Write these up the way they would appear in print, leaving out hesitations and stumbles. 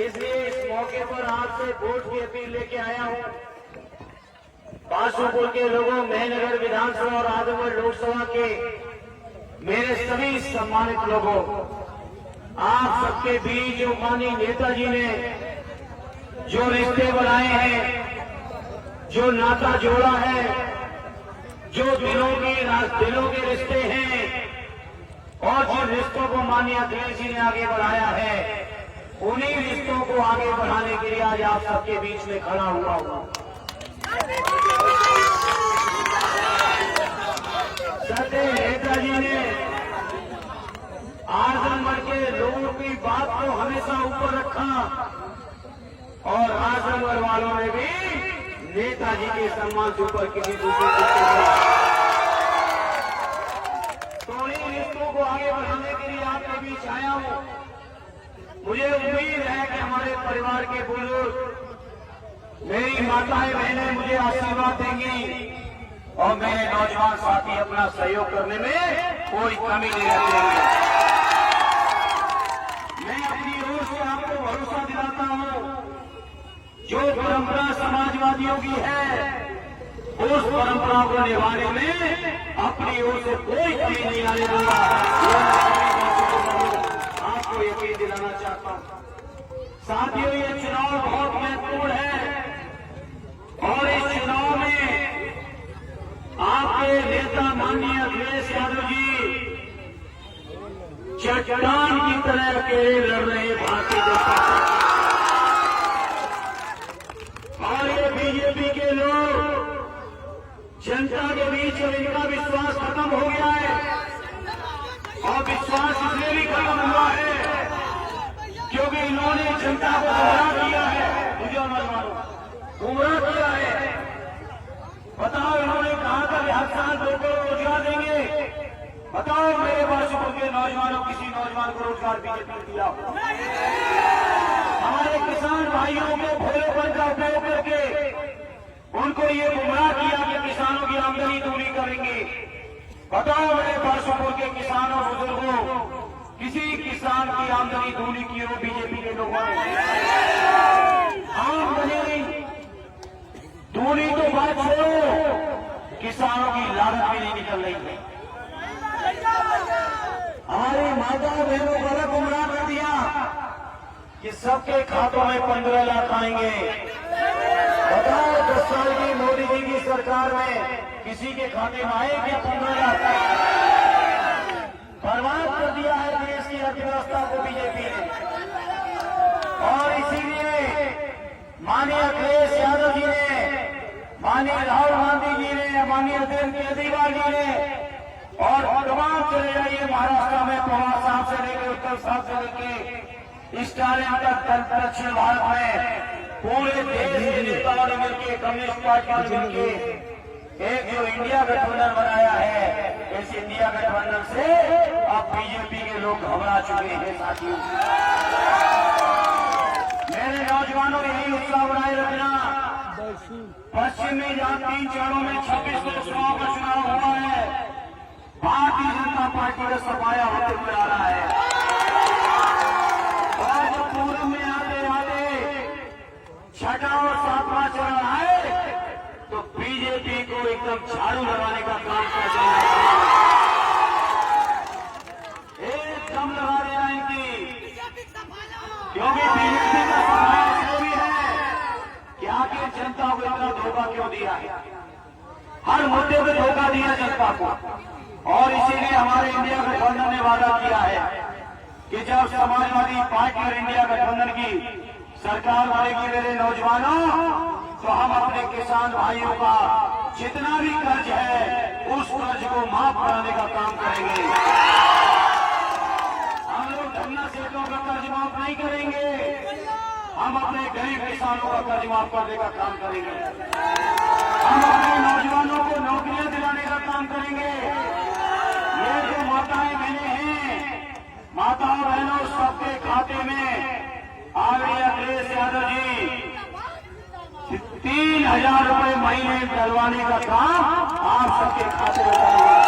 इसलिए इस मौके पर आपसे वोट की अपील लेके आया हूं। बासुपुर के लोगों, मेहनगर विधानसभा और आजमगढ़ लोकसभा के मेरे सभी सम्मानित लोगों, आप सबके बीच जो माननीय नेताजी ने जो रिश्ते बनाए हैं, जो नाता जोड़ा है, जो दिलों के रिश्ते हैं और जिन रिश्तों को माननीय अखिलेश जी ने आगे बढ़ाया है, उन्हीं रिश्तों को आगे बढ़ाने के लिए आज आप सबके बीच में खड़ा हुआ हूं। सत्य नेताजी ने आजमगढ़ के लोगों की बात को हमेशा ऊपर रखा और आजमगढ़ वालों ने भी नेताजी के सम्मान से ऊपर किसी दूसरे तो इन रिश्तों को आगे बढ़ाने के लिए आपके बीच आया हूं। मुझे उम्मीद है कि हमारे परिवार के बुजुर्ग, मेरी माताएं बहनें मुझे आशीर्वाद देंगी और मेरे नौजवान साथी अपना सहयोग करने में कोई कमी नहीं रखेंगे। मैं अपनी ओर से आपको भरोसा दिलाता हूं, जो परंपरा समाजवादियों की है, उस परंपरा को निभाने में अपनी ओर से कोई कमी नहीं आने दूंगा। आपको यकीन दिलाना चाहता हूं। साथियों, ये चुनाव बहुत महत्वपूर्ण है और इस चुनाव में आपके नेता माननीय अखिलेश यादव जी चट्टान की तरह अकेले लड़ रहे भारतीय जनता पार्टी और ये बीजेपी के लोग जनता के बीच में इनका विश्वास खत्म हो गया है और विश्वास इसलिए भी खत्म हुआ है क्योंकि इन्होंने जनता को गुमराह किया है। मुझे मत मारो, गुमराह किया है। बताओ, इन्होंने कहा था कि हर साल लोगों को रोजगार देंगे। बताओ मेरे बासुपुर के नौजवानों, किसी नौजवान को रोजगार बीजेपी ने दिया? हमारे किसान भाइयों के भोलेपन का उपयोग करके उनको ये गुमराह किया कि किसानों की आमदनी दूनी करेंगे। बताओ मेरे बासुपुर के किसानों, बुजुर्गों, किसी किसान की आमदनी दूनी की हो बीजेपी के लोगों ने? आमदनी दूनी तो बात छोड़ो, किसानों की लागत भी नहीं निकल रही है। हमारी माताओं बहनों को अलग गुमराह कर दिया कि सबके खातों में 15 लाख आएंगे। बताओ, 10 साल की मोदी जी की सरकार में किसी के खाते में आए क्या 15 लाख? बर्बाद कर दिया है देश की अर्थव्यवस्था को बीजेपी ने। और इसीलिए माननीय अखिलेश यादव जी ने, माननीय राहुल गांधी जी ने, माननीय अरविंद केजरीवाल जी ने और तमाम चले जाइए महाराष्ट्र में पवार साहब से लेकर उत्तर साहब से लेकर स्टालिन तक दक्षिण भारत में पूरे देश के नेताओं ने मिलकर, कम्युनिस्ट पार्टी ने मिलकर एक जो इंडिया गठबंधन बनाया है, इस इंडिया गठबंधन से अब बीजेपी के लोग घबरा चुके हैं। साथियों, मेरे नौजवानों, यही उत्साह बनाए रखना। पश्चिम में जहां 3 चरणों में 26 लोकसभाओं का चुनाव हुआ है, भारतीय जनता पार्टी का सफाया होते हुए आ रहा है और जब पूर्व में आते आते 6वां और 7वां चरण आए तो बीजेपी को एकदम झाड़ू लगाने का काम कर दिया, एकदम लगा दिया इनकी। क्योंकि बीजेपी का सफाया इसलिए भी है कि आखिर जनता को इतना धोखा क्यों दिया है, हर मुद्दे में धोखा दिया जनता को। और इसीलिए हमारे इंडिया गठबंधन ने वादा किया है कि जब समाजवादी पार्टी और इंडिया गठबंधन की सरकार बनेगी मेरे नौजवानों, तो हम अपने किसान भाइयों का जितना भी कर्ज है उस कर्ज को माफ कराने का काम करेंगे। हम लोग धन्ना सेठों का कर्ज माफ नहीं करेंगे, हम अपने गरीब किसानों का कर्ज माफ करने का काम करेंगे। हम अपने नौजवानों को नौकरियां दिलाने का काम करेंगे। ये जो माताएं बहनें हैं, माताओं बहनों, सबके खाते में आदरणीय अखिलेश यादव जी 3000 रुपए महीने डलवाने का काम आप सबके खाते में करेंगे।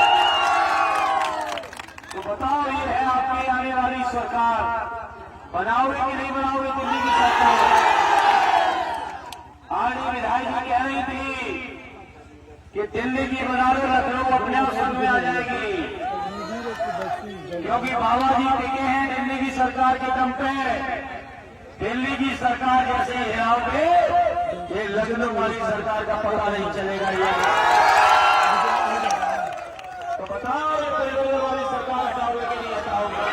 तो बताओ, ये है आपकी आने वाली सरकार। बनाओगे कि नहीं बनाओगे दिल्ली की सरकार? आज ये विधायक जी कह रही थी कि दिल्ली की बना लो, लखनऊ अपने आप संग में आ जाएगी, क्योंकि बाबा जी टिके हैं दिल्ली की सरकार के दम पे। दिल्ली की सरकार जैसे हिलाओगे, ये लखनऊ वाली सरकार का पता नहीं चलेगा। ये तो बताओ, ये लखनऊ वाली सरकार हटाओगे कि नहीं हटाओगे?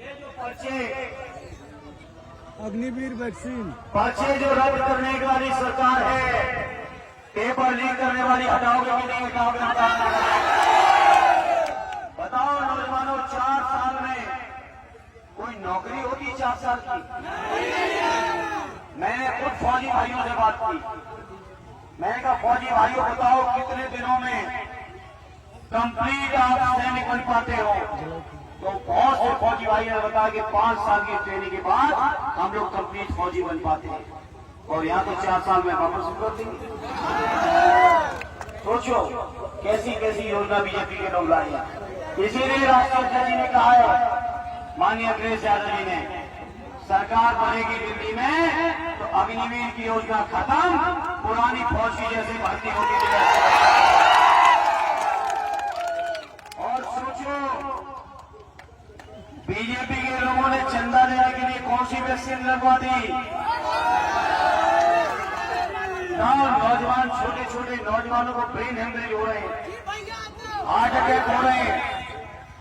ये जो पर्चे अग्निवीर वैक्सीन पर्चे जो रद्द करने वाली सरकार है, पेपर लीक करने वाली, हटाओगे कि नहीं हटाओगे? बताओ नौजवानों, 4 साल में कोई नौकरी होती 4 साल की? मैंने खुद फौजी भाइयों से बात की। मैंने कहा फौजी भाइयों बताओ कितने दिनों में कंप्लीट आप सैनिक बन पाते हो? तो बहुत से फौजी भाइयों ने बताया कि 5 साल की ट्रेनिंग के बाद हम लोग कंप्लीट फौजी बन पाते हैं, और यहाँ तो 4 साल में वापस कर देंगे। सोचो कैसी कैसी योजना बीजेपी के लोग लाए हैं। इसीलिए राष्ट्रीय अध्यक्ष जी ने कहा है, माननीय अखिलेश यादव जी ने, सरकार बनेगी दिल्ली में तो अग्निवीर की योजना खत्म, पुरानी फौज की जैसे भर्ती होती थी। और सोचो बीजेपी के लोगों ने चंदा देने के लिए कौन सी वैक्सीन लगवा दी? नौजवान, छोटे छोटे नौजवानों को ब्रेन हेमरेज हो रहे हैं, हार्ट अटैक हो रहे हैं।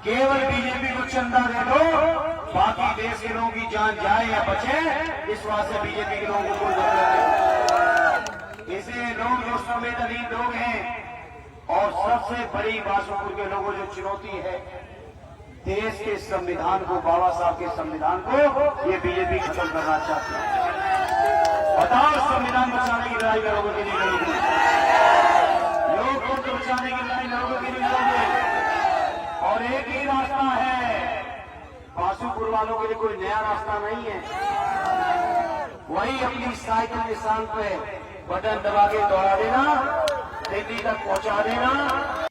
केवल बीजेपी को चंदा दे दो, बाकी देश के लोगों की जान जाए या बचे, इस वास्ते बीजेपी के लोगों को इसे लोग जो संवेदनहीन लोग हैं, और सबसे बड़ी बासुपुर के लोगों जो चुनौती है देश के संविधान को, बाबा साहब के संविधान को, ये बीजेपी खत्म करना चाहती है। बताओ संविधान बचाने की लड़ाई लड़ोगे कि नहीं लड़ोगे? लोकतंत्र बचाने की लड़ाई लड़ोगे कि नहीं लड़ोगे? और एक ही रास्ता है, बासुपुर वालों के लिए कोई नया रास्ता नहीं है। वही अपनी साइकिल निशान पे बटन दबा के दौड़ा देना, दिल्ली तक पहुंचा देना।